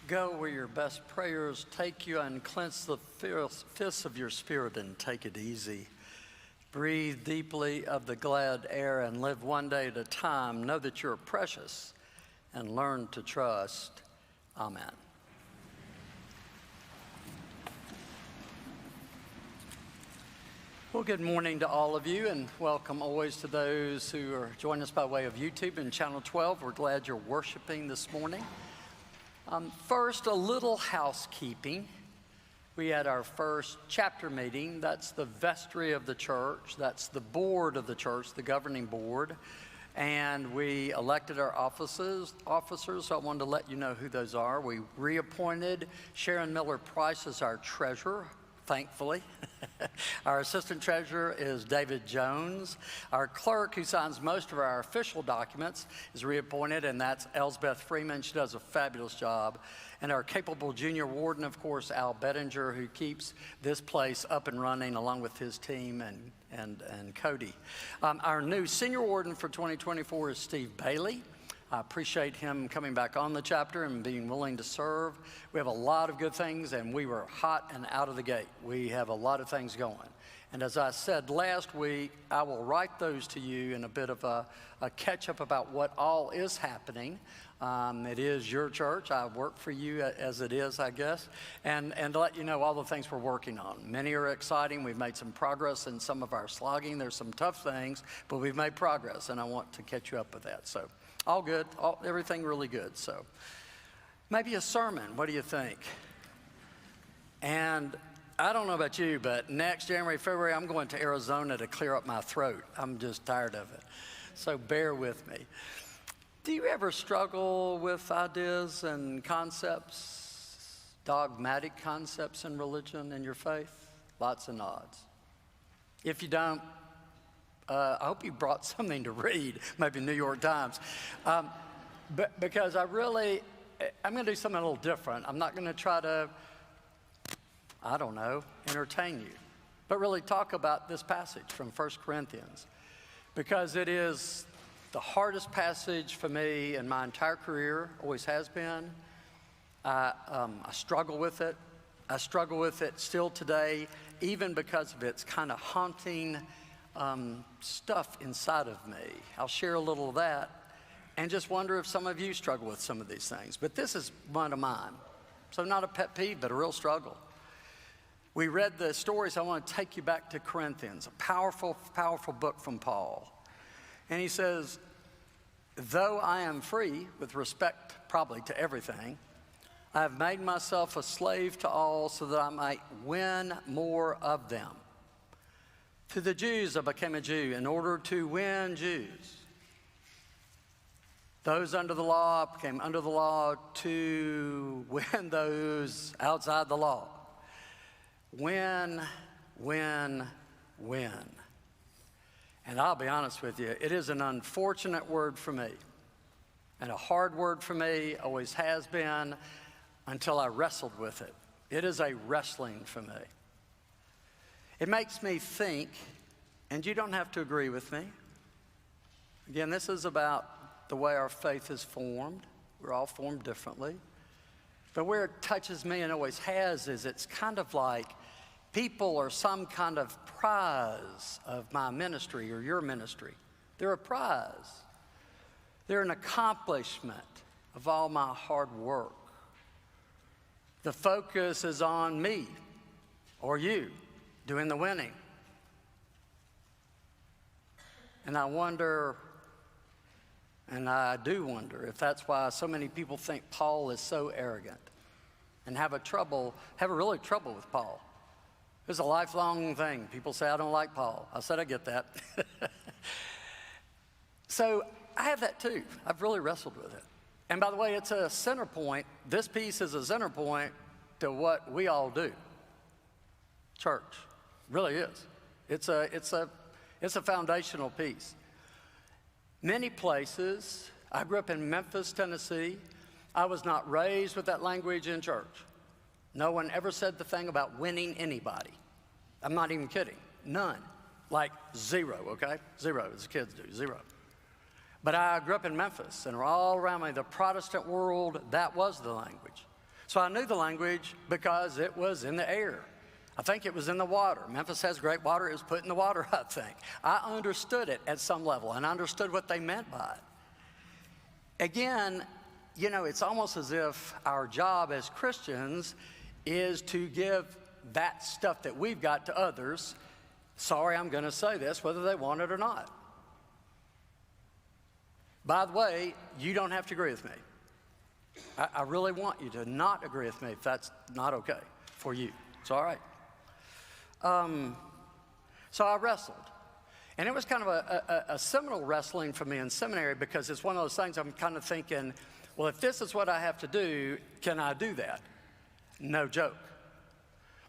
Go where your best prayers take you, and clench the fists of your spirit and take it easy. Breathe deeply of the glad air and live one day at a time. Know that you're precious and learn to trust. Amen. Well, good morning to all of you, and welcome always to those who are joining us by way of YouTube and Channel 12. We're glad you're worshiping this morning. First, a little housekeeping. We had our first chapter meeting. That's the vestry of the church. That's the board of the church, the governing board. And we elected our officers, so I wanted to let you know who those are. We reappointed Sharon Miller-Price as our treasurer, thankfully. Our assistant treasurer is David Jones. Our clerk, who signs most of our official documents, is reappointed, and that's Elsbeth Freeman. She does a fabulous job. And our capable junior warden, of course, Al Bettinger, who keeps this place up and running along with his team and Cody. Our new senior warden for 2024 is Steve Bailey. I appreciate him coming back on the chapter and being willing to serve. We have a lot of good things, and we were hot and out of the gate. We have a lot of things going. And as I said last week, I will write those to you in a bit of a catch-up about what all is happening. It is your church. I work for you as it is, I guess, and to let you know all the things we're working on. Many are exciting. We've made some progress in some of our slogging. There's some tough things, but we've made progress, and I want to catch you up with that. So all good, everything really good. So maybe a sermon. What do you think? And I don't know about you, but next January, February, I'm going to Arizona to clear up my throat. I'm just tired of it. So bear with me. Do you ever struggle with ideas and concepts, dogmatic concepts in religion and your faith? Lots of nods. If you don't, I hope you brought something to read, maybe New York Times. Because I'm going to do something a little different. I'm not going to try to, entertain you, but really talk about this passage from 1 Corinthians, because it is the hardest passage for me in my entire career, always has been. I struggle with it. I struggle with it still today, even because of its kind of haunting stuff inside of me. I'll share a little of that and just wonder if some of you struggle with some of these things. But this is one of mine. So not a pet peeve, but a real struggle. We read the stories. I want to take you back to Corinthians, a powerful, powerful book from Paul. And he says, though I am free with respect probably to everything, I have made myself a slave to all so that I might win more of them. To the Jews I became a Jew in order to win Jews. Those under the law became under the law to win those outside the law. Win, win, win. And I'll be honest with you, it is an unfortunate word for me, and a hard word for me, always has been, until I wrestled with it. It is a wrestling for me. It makes me think, and you don't have to agree with me. Again, this is about the way our faith is formed. We're all formed differently. But where it touches me and always has is it's kind of like people are some kind of prize of my ministry or your ministry. They're a prize. They're an accomplishment of all my hard work. The focus is on me or you doing the winning. And I wonder, and I do wonder, if that's why so many people think Paul is so arrogant and have really trouble with Paul. It's a lifelong thing. People say, I don't like Paul. I said, I get that. So I have that too. I've really wrestled with it. And by the way, it's a center point. This piece is a center point to what we all do. Church. Really is. It's a foundational piece. Many places, I grew up in Memphis, Tennessee. I was not raised with that language in church. No one ever said the thing about winning anybody. I'm not even kidding. None. Like zero, okay? Zero, as the kids do, zero. But I grew up in Memphis, and all around me, the Protestant world, that was the language. So I knew the language because it was in the air. I think it was in the water. Memphis has great water. It was put in the water, I think. I understood it at some level, and I understood what they meant by it. Again, you know, it's almost as if our job as Christians is to give that stuff that we've got to others. Sorry, I'm going to say this, whether they want it or not. By the way, you don't have to agree with me. I really want you to not agree with me if that's not okay for you. It's all right. So I wrestled. And it was kind of a seminal wrestling for me in seminary, because it's one of those things I'm kind of thinking, well, if this is what I have to do, can I do that? No joke.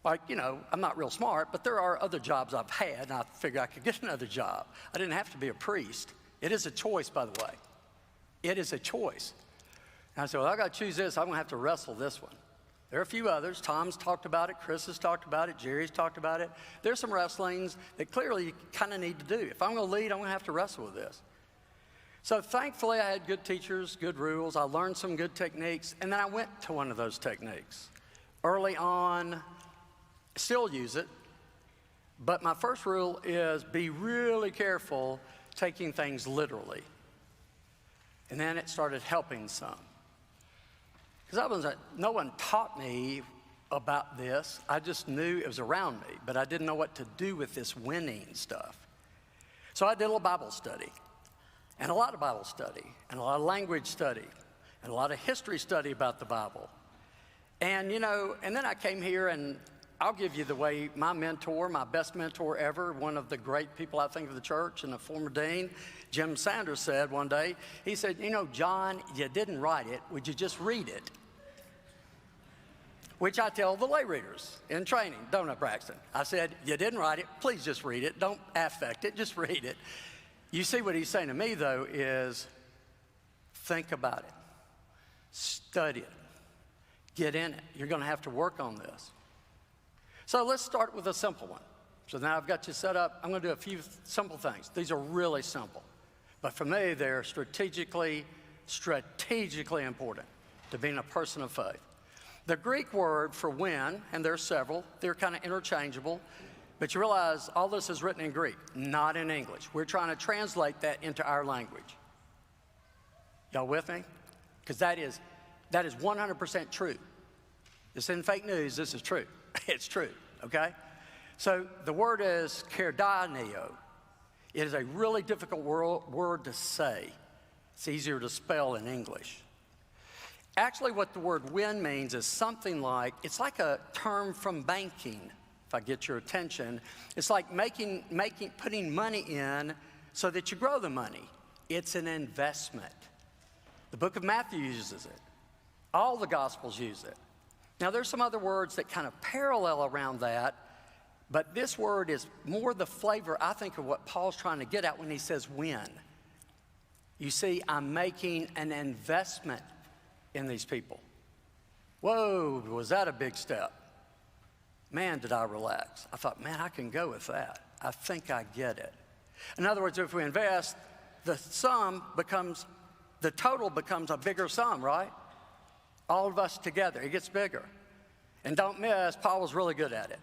Like, you know, I'm not real smart, but there are other jobs I've had, and I figured I could get another job. I didn't have to be a priest. It is a choice, by the way. It is a choice. And I said, well, I got to choose this. I'm going to have to wrestle this one. There are a few others. Tom's talked about it. Chris has talked about it. Jerry's talked about it. There's some wrestlings that clearly you kind of need to do. If I'm going to lead, I'm going to have to wrestle with this. So thankfully, I had good teachers, good rules. I learned some good techniques, and then I went to one of those techniques. Early on, still use it, but my first rule is be really careful taking things literally. And then it started helping some. Because no one taught me about this. I just knew it was around me, but I didn't know what to do with this winning stuff. So I did a little Bible study, and a lot of Bible study, and a lot of language study, and a lot of history study about the Bible. And, you know, and then I came here, and I'll give you the way my mentor, my best mentor ever, one of the great people I think of the church and a former dean, Jim Sanders, said one day. He said, you know, John, you didn't write it. Would you just read it? Which I tell the lay readers in training, don't I, Braxton? I said, you didn't write it. Please just read it. Don't affect it. Just read it. You see what he's saying to me, though, is think about it. Study it. Get in it. You're going to have to work on this. So let's start with a simple one. So now I've got you set up. I'm going to do a few simple things. These are really simple. But for me, they're strategically important to being a person of faith. The Greek word for win, and there's several, they're kind of interchangeable, but you realize all this is written in Greek, not in English. We're trying to translate that into our language. Y'all with me? Because that is 100% true. This isn't fake news, this is true. It's true, okay? So the word is kaidainio. It is a really difficult word to say. It's easier to spell in English. Actually, what the word win means is something like, it's like a term from banking, if I get your attention. It's like putting money in so that you grow the money. It's an investment. The book of Matthew uses it. All the Gospels use it. Now, there's some other words that kind of parallel around that, but this word is more the flavor, I think, of what Paul's trying to get at when he says win. You see, I'm making an investment in these people. Whoa, was that a big step? Man, did I relax. I thought, man, I can go with that. I think I get it. In other words, if we invest, the total becomes a bigger sum, right? All of us together, it gets bigger. And don't miss, Paul was really good at it.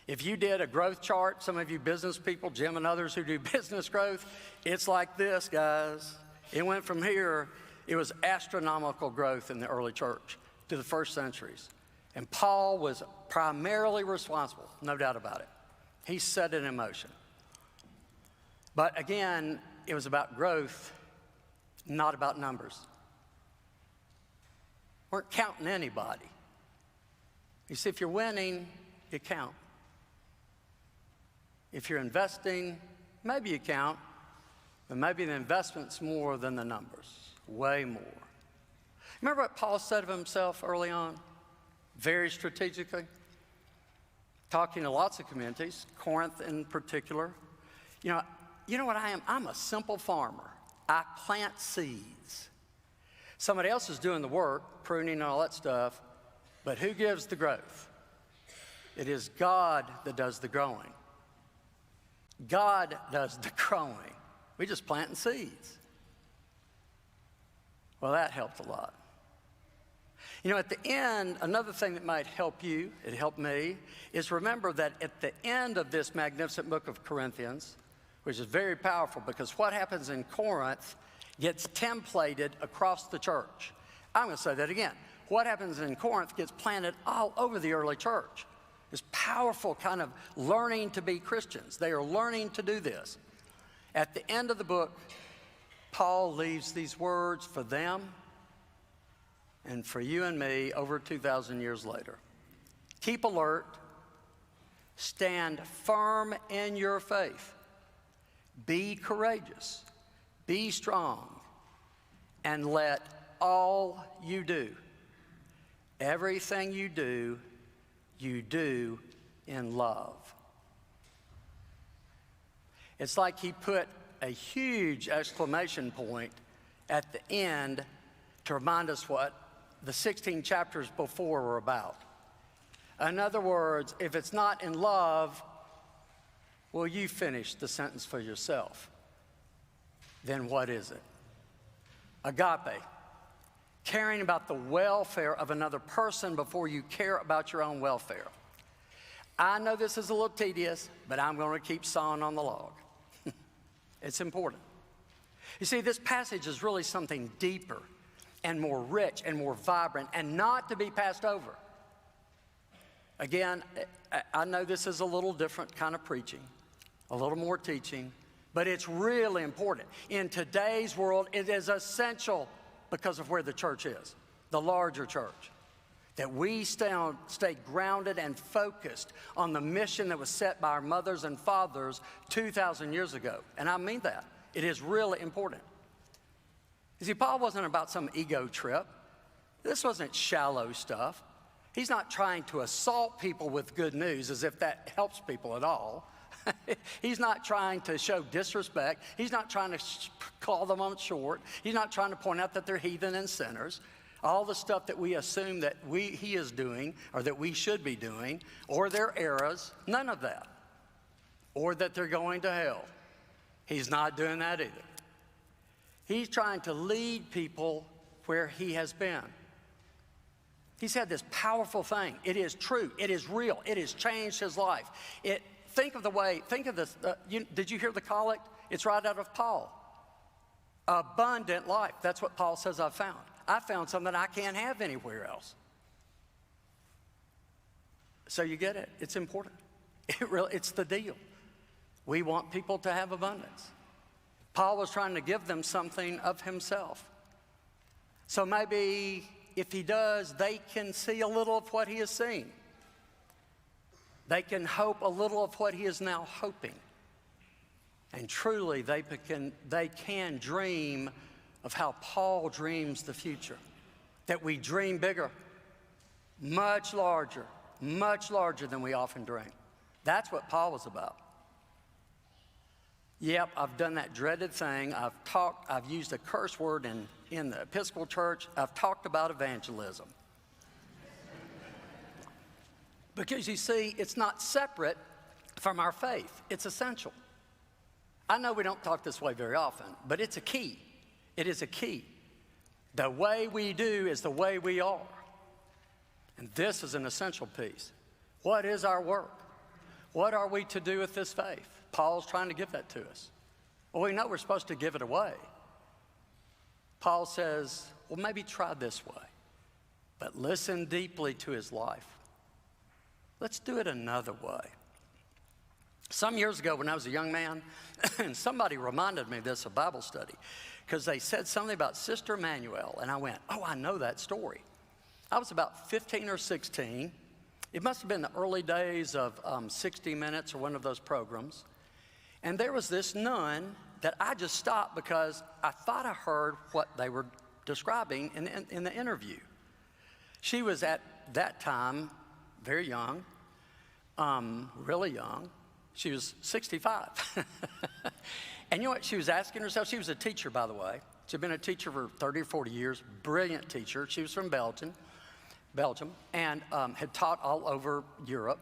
If you did a growth chart, some of you business people, Jim and others who do business growth, it's like this, guys. It went from here, it was astronomical growth in the early church to the first centuries. And Paul was primarily responsible, no doubt about it. He set it in motion. But again, it was about growth, not about numbers. Weren't counting anybody. You see, if you're winning, you count. If you're investing, maybe you count, but maybe the investment's more than the numbers, way more. Remember what Paul said of himself early on? Very strategically. Talking to lots of communities, Corinth in particular. You know what I am? I'm a simple farmer. I plant seeds. Somebody else is doing the work, pruning and all that stuff, but who gives the growth? It is God that does the growing. God does the growing. We just planting seeds. Well, that helped a lot. You know, at the end, another thing that might help you, it helped me, is remember that at the end of this magnificent book of Corinthians, which is very powerful because what happens in Corinth gets templated across the church. I'm going to say that again. What happens in Corinth gets planted all over the early church. This powerful kind of learning to be Christians. They are learning to do this. At the end of the book, Paul leaves these words for them and for you and me over 2,000 years later. Keep alert, stand firm in your faith, be courageous, be strong, and let all you do, everything you do in love. It's like he put a huge exclamation point at the end to remind us what the 16 chapters before were about. In other words, if it's not in love, well, you finish the sentence for yourself. Then what is it? Agape, caring about the welfare of another person before you care about your own welfare. I know this is a little tedious, but I'm going to keep sawing on the log. It's important. You see, this passage is really something deeper and more rich and more vibrant and not to be passed over. Again, I know this is a little different kind of preaching, a little more teaching, but it's really important. In today's world, it is essential because of where the church is, the larger church, that we stay grounded and focused on the mission that was set by our mothers and fathers 2,000 years ago. And I mean that. It is really important. You see, Paul wasn't about some ego trip. This wasn't shallow stuff. He's not trying to assault people with good news as if that helps people at all. He's not trying to show disrespect. He's not trying to call them on short. He's not trying to point out that they're heathen and sinners. All the stuff that we assume that he is doing or that we should be doing, or their errors, none of that. Or that they're going to hell. He's not doing that either. He's trying to lead people where he has been. He said this powerful thing. It is true. It is real. It has changed his life. Think of this. Did you hear the collect? It's right out of Paul. Abundant life. That's what Paul says I found. I found something I can't have anywhere else. So you get it. It's important. It's the deal. We want people to have abundance. Paul was trying to give them something of himself. So maybe if he does, they can see a little of what he has seen. They can hope a little of what he is now hoping. And truly, they can dream of how Paul dreams the future. That we dream bigger, much larger than we often dream. That's what Paul was about. Yep, I've done that dreaded thing. I've used a curse word in the Episcopal Church. I've talked about evangelism. Because you see, it's not separate from our faith. It's essential. I know we don't talk this way very often, but it's a key. It is a key. The way we do is the way we are. And this is an essential piece. What is our work? What are we to do with this faith? Paul's trying to give that to us. Well, we know we're supposed to give it away. Paul says, well, maybe try this way, but listen deeply to his life. Let's do it another way. Some years ago when I was a young man, and somebody reminded me of this, a Bible study, because they said something about Sister Emmanuel, and I went, oh, I know that story. I was about 15 or 16. It must have been the early days of 60 Minutes or one of those programs. And there was this nun that I just stopped because I thought I heard what they were describing in the interview. She was at that time very young, really young. She was 65. And you know what she was asking herself? She was a teacher, by the way. She'd been a teacher for 30 or 40 years, brilliant teacher. She was from Belgium, and had taught all over Europe.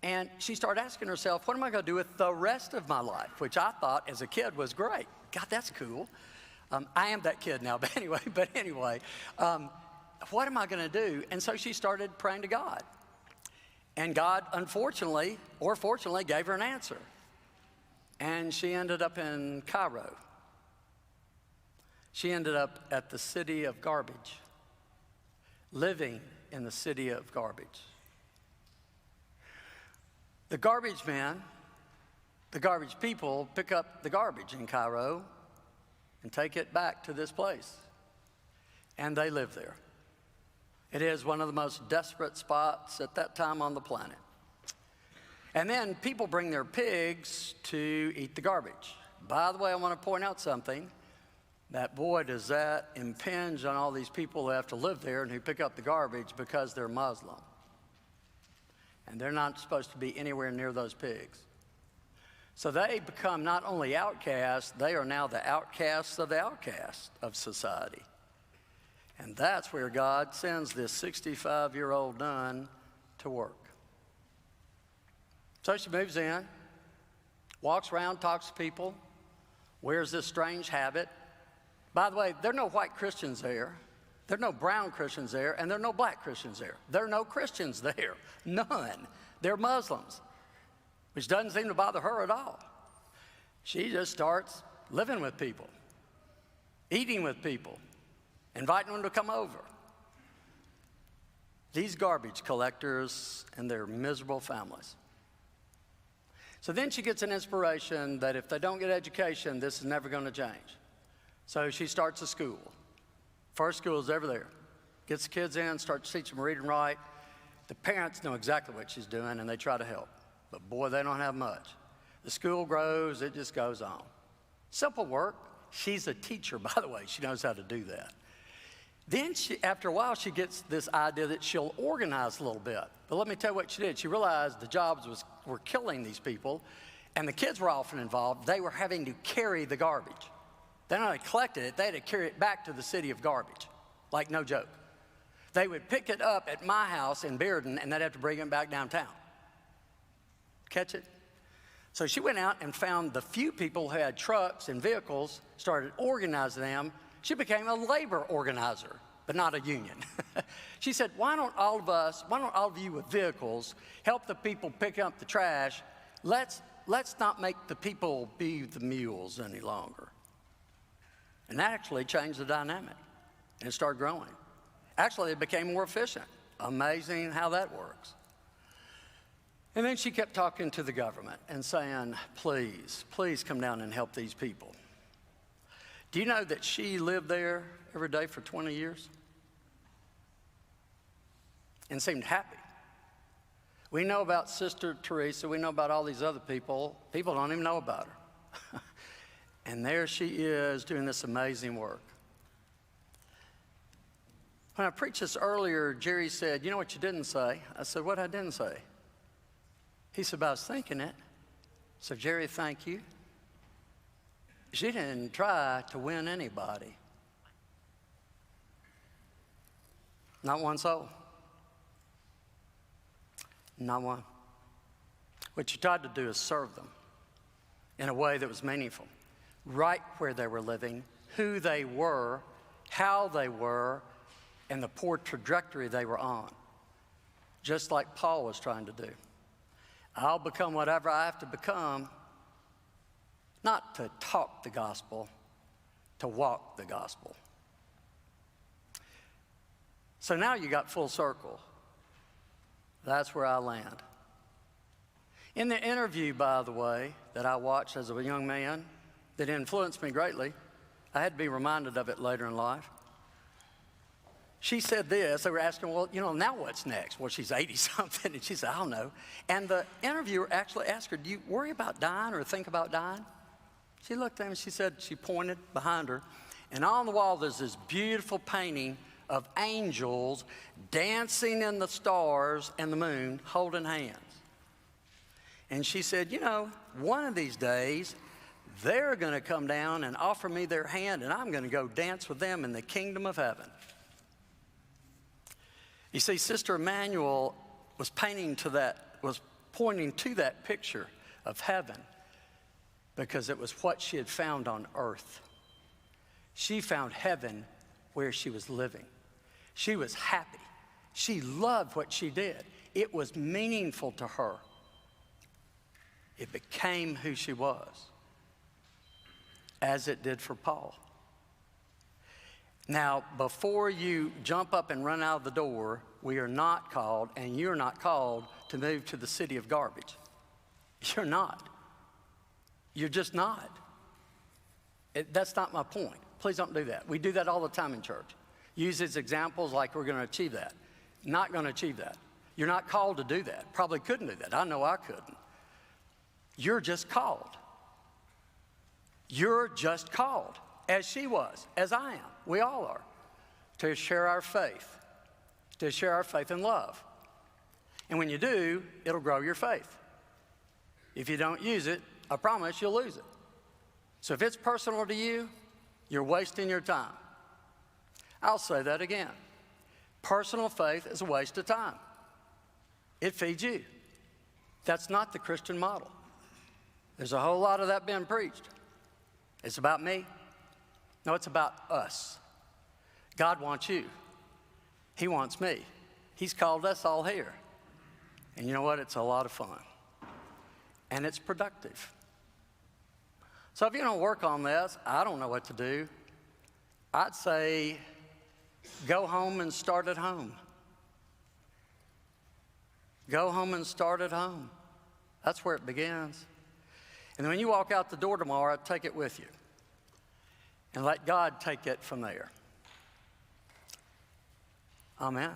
And she started asking herself, what am I going to do with the rest of my life? Which I thought as a kid was great. God, that's cool. I am that kid now, but anyway. what am I going to do? And so she started praying to God. And God, unfortunately, or fortunately, gave her an answer. And she ended up in Cairo. She ended up at the city of garbage, living in the city of garbage. The garbage men, the garbage people, pick up the garbage in Cairo and take it back to this place. And they live there. It is one of the most desperate spots at that time on the planet. And then people bring their pigs to eat the garbage. By the way, I want to point out something. That boy, does that impinge on all these people who have to live there and who pick up the garbage because they're Muslim. And they're not supposed to be anywhere near those pigs. So they become not only outcasts, they are now the outcasts of the outcasts of society. And that's where God sends this 65-year-old nun to work. So she moves in, walks around, talks to people, wears this strange habit. By the way, there are no white Christians there. There are no brown Christians there, and there are no black Christians there. There are no Christians there, none. They're Muslims, which doesn't seem to bother her at all. She just starts living with people, eating with people, inviting them to come over. These garbage collectors and their miserable families. So then she gets an inspiration that if they don't get education, this is never going to change. So she starts a school. First school is ever there. Gets the kids in, starts to teach them read and write. The parents know exactly what she's doing, and they try to help. But boy, they don't have much. The school grows, it just goes on. Simple work. She's a teacher, by the way. She knows how to do that. Then after a while, she gets this idea that she'll organize a little bit. But let me tell you what she did. She realized the jobs were killing these people, and the kids were often involved. They were having to carry the garbage. They not only collected it, they had to carry it back to the city of garbage. Like, no joke. They would pick it up at my house in Bearden, and they'd have to bring it back downtown. Catch it? So she went out and found the few people who had trucks and vehicles, started organizing them. She became a labor organizer, but not a union. She said, why don't all of you with vehicles help the people pick up the trash? Let's not make the people be the mules any longer. And that actually changed the dynamic, and it started growing. Actually, it became more efficient. Amazing how that works. And then she kept talking to the government and saying, please, please come down and help these people. Do you know that she lived there every day for 20 years? And seemed happy. We know about Sister Teresa. We know about all these other people. People don't even know about her. And there she is doing this amazing work. When I preached this earlier, Jerry said, you know what you didn't say? I said, what I didn't say? He said, but I was thinking it. So Jerry, thank you. She didn't try to win anybody. Not one soul. Not one. What she tried to do is serve them in a way that was meaningful. Right where they were living, who they were, how they were, and the poor trajectory they were on. Just like Paul was trying to do. I'll become whatever I have to become, not to talk the gospel, to walk the gospel. So now you got full circle. That's where I land. In the interview, by the way, that I watched as a young man, that influenced me greatly, I had to be reminded of it later in life. She said this. They were asking, well, now what's next? Well, she's 80-something, and she said, I don't know. And the interviewer actually asked her, do you worry about dying or think about dying? She looked at him and she said, she pointed behind her, and on the wall there's this beautiful painting of angels dancing in the stars and the moon, holding hands. And she said, one of these days, they're going to come down and offer me their hand, and I'm going to go dance with them in the kingdom of heaven. You see, Sister Emmanuel was pointing to that picture of heaven because it was what she had found on earth. She found heaven where she was living. She was happy. She loved what she did. It was meaningful to her. It became who she was, as it did for Paul. Now, before you jump up and run out of the door, we are not called, and you're not called, to move to the city of garbage. You're not. You're just not. That's not my point. Please don't do that. We do that all the time in church. Use as examples like we're going to achieve that. Not going to achieve that. You're not called to do that. Probably couldn't do that. I know I couldn't. You're just called. You're just called, as she was, as I am. We all are, to share our faith, in love. And when you do, it'll grow your faith. If you don't use it, I promise you'll lose it. So if it's personal to you, you're wasting your time. I'll say that again. Personal faith is a waste of time. It feeds you. That's not the Christian model. There's a whole lot of that being preached. It's about me. No, it's about us. God wants you. He wants me. He's called us all here. And you know what? It's a lot of fun. And it's productive. So if you don't work on this, I don't know what to do. I'd say go home and start at home. Go home and start at home. That's where it begins. And when you walk out the door tomorrow, take it with you. And let God take it from there. Amen.